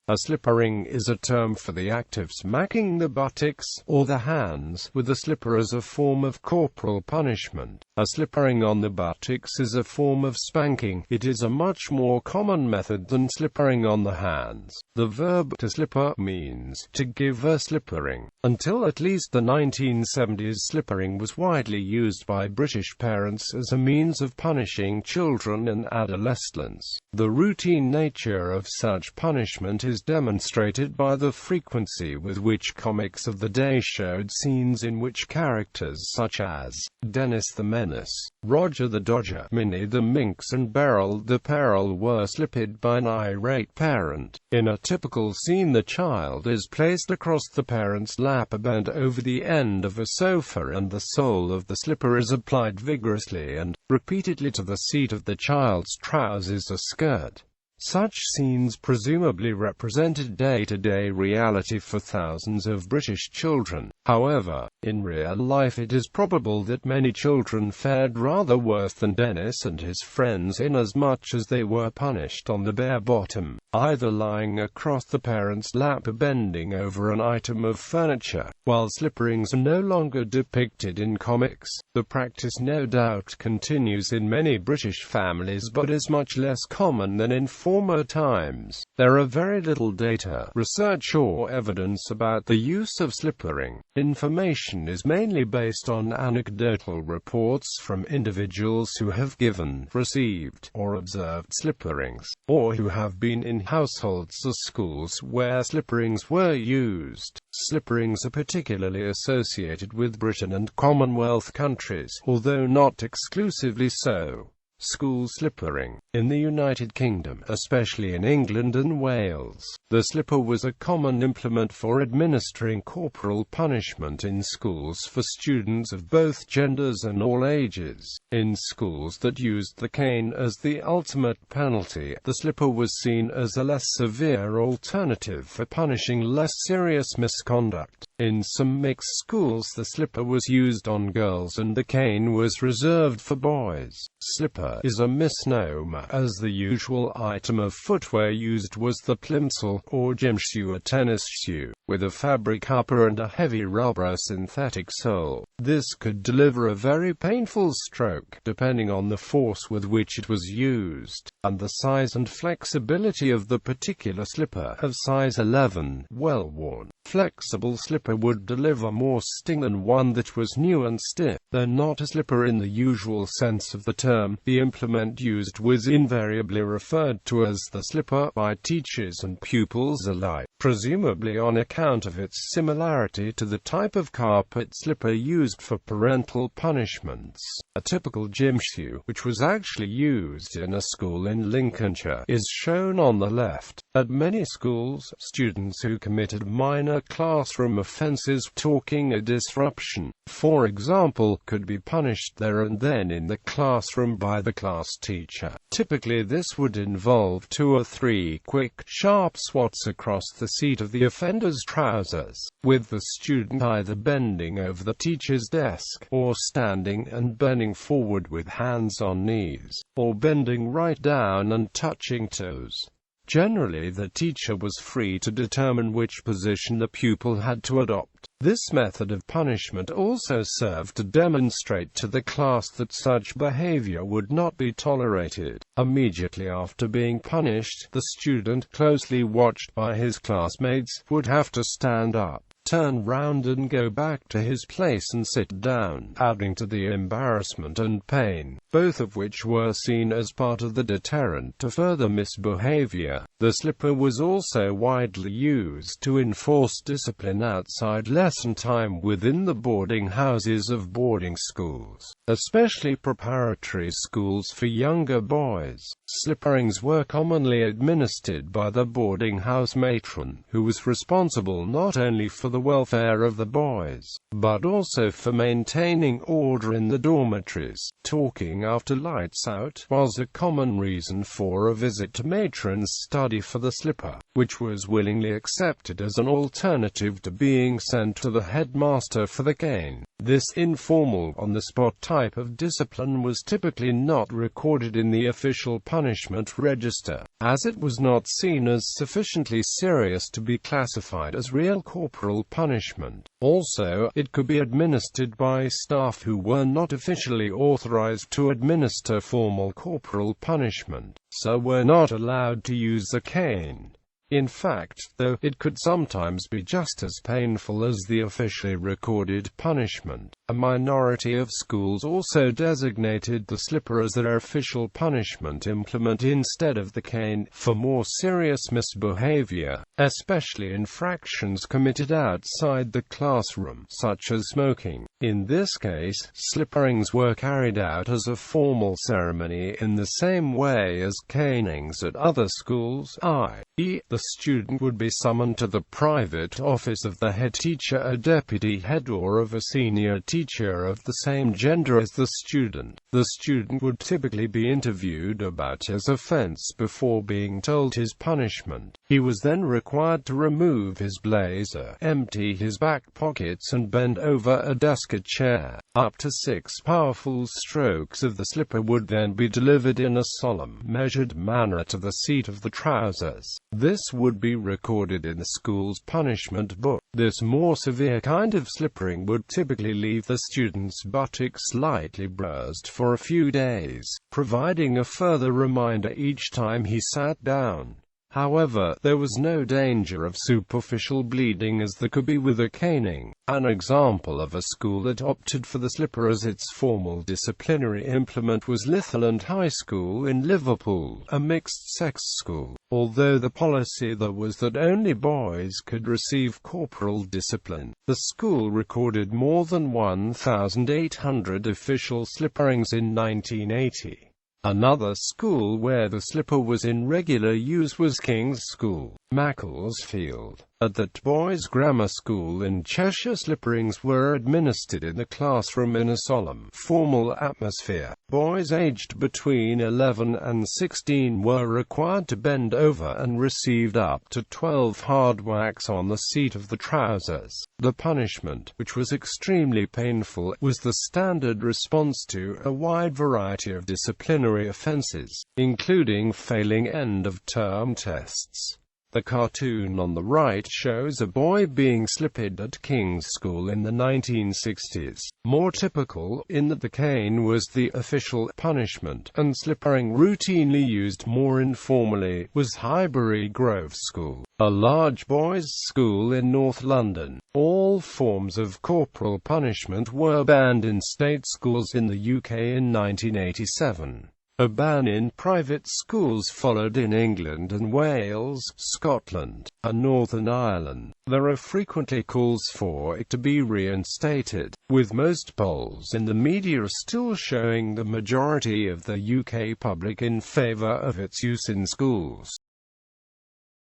A slippering is a term for the act of smacking the buttocks, or the hands, with a slipper as a form of corporal punishment. A slippering on the buttocks is a form of spanking. It is a much more common method than slippering on the hands. The verb to slipper means to give a slippering. Until at least the 1970s, slippering was widely used by British parents as a means of punishing children and adolescents. The routine nature of such punishment is demonstrated by the frequency with which comics of the day showed scenes in which characters such as Dennis the Menace, Roger the Dodger, Minnie the Minx and Beryl the Peril were slipped by an irate parent. In a typical scene, the child is placed across the parent's lap, bent over the end of a sofa, and the sole of the slipper is applied vigorously and repeatedly to the seat of the child's trousers or skirt. Such scenes presumably represented day-to-day reality for thousands of British children. However, in real life it is probable that many children fared rather worse than Dennis and his friends, inasmuch as they were punished on the bare bottom, either lying across the parent's lap or bending over an item of furniture. While slipperings are no longer depicted in comics, the practice no doubt continues in many British families, but is much less common than in former times. There are very little data, research or evidence about the use of slippering. Information is mainly based on anecdotal reports from individuals who have given, received, or observed slipperings, or who have been in households or schools where slipperings were used. Slipperings are particularly associated with Britain and Commonwealth countries, although not exclusively so. School slippering. In the United Kingdom, especially in England and Wales, the slipper was a common implement for administering corporal punishment in schools for students of both genders and all ages. In schools that used the cane as the ultimate penalty, the slipper was seen as a less severe alternative for punishing less serious misconduct. In some mixed schools, the slipper was used on girls and the cane was reserved for boys. Slipper is a misnomer, as the usual item of footwear used was the plimsoll, or gym shoe, a tennis shoe, with a fabric upper and a heavy rubber synthetic sole. This could deliver a very painful stroke, depending on the force with which it was used, and the size and flexibility of the particular slipper. Of size 11, well-worn, flexible slipper would deliver more sting than one that was new and stiff. Though not a slipper in the usual sense of the term, the implement used was invariably referred to as the slipper by teachers and pupils alike, presumably on account of its similarity to the type of carpet slipper used for parental punishments. A typical gym shoe, which was actually used in a school in Lincolnshire, is shown on the left. At many schools, students who committed minor classroom offences, talking a disruption, for example, could be punished there and then in the classroom by the class teacher. Typically this would involve 2 or 3 quick, sharp swats across the seat of the offender's trousers, with the student either bending over the teacher's desk, or standing and bending forward with hands on knees, or bending right down and touching toes. Generally, the teacher was free to determine which position the pupil had to adopt. This method of punishment also served to demonstrate to the class that such behavior would not be tolerated. Immediately after being punished, the student, closely watched by his classmates, would have to stand up, turn round and go back to his place and sit down, adding to the embarrassment and pain, both of which were seen as part of the deterrent to further misbehavior. The slipper was also widely used to enforce discipline outside lesson time within the boarding houses of boarding schools, especially preparatory schools for younger boys. Slipperings were commonly administered by the boarding house matron, who was responsible not only for the welfare of the boys, but also for maintaining order in the dormitories. Talking after lights out was a common reason for a visit to matron's study for the slipper, which was willingly accepted as an alternative to being sent to the headmaster for the cane. This informal, on-the-spot type of discipline was typically not recorded in the official punishment register. as it was not seen as sufficiently serious to be classified as real corporal punishment. Also, it could be administered by staff who were not officially authorized to administer formal corporal punishment, so were not allowed to use a cane. In fact, though, it could sometimes be just as painful as the officially recorded punishment. A minority of schools also designated the slipper as their official punishment implement instead of the cane, for more serious misbehavior, especially infractions committed outside the classroom, such as smoking. In this case, slipperings were carried out as a formal ceremony in the same way as canings at other schools, i.e., the student would be summoned to the private office of the head teacher, a deputy head, or of a senior teacher of the same gender as the student. The student would typically be interviewed about his offense before being told his punishment. He was then required to remove his blazer, empty his back pockets, and bend over a desk or chair. Up to 6 powerful strokes of the slipper would then be delivered in a solemn, measured manner to the seat of the trousers. This would be recorded in the school's punishment book. This more severe kind of slippering would typically leave the student's buttocks slightly bruised for a few days, providing a further reminder each time he sat down. However, there was no danger of superficial bleeding as there could be with a caning. An example of a school that opted for the slipper as its formal disciplinary implement was Litherland High School in Liverpool, a mixed-sex school. Although the policy there was that only boys could receive corporal discipline, the school recorded more than 1,800 official slipperings in 1980. Another school where the slipper was in regular use was King's School, Macclesfield. At that boys' grammar school in Cheshire, slipperings were administered in the classroom in a solemn, formal atmosphere. Boys aged between 11 and 16 were required to bend over and received up to 12 hard whacks on the seat of the trousers. The punishment, which was extremely painful, was the standard response to a wide variety of disciplinary offenses, including failing end-of-term tests. The cartoon on the right shows a boy being slippered at King's School in the 1960s. More typical, in that the cane was the official punishment, and slippering routinely used more informally, was Highbury Grove School, a large boys' school in North London. All forms of corporal punishment were banned in state schools in the UK in 1987. A ban in private schools followed in England and Wales, Scotland, and Northern Ireland. There are frequently calls for it to be reinstated, with most polls in the media still showing the majority of the UK public in favour of its use in schools.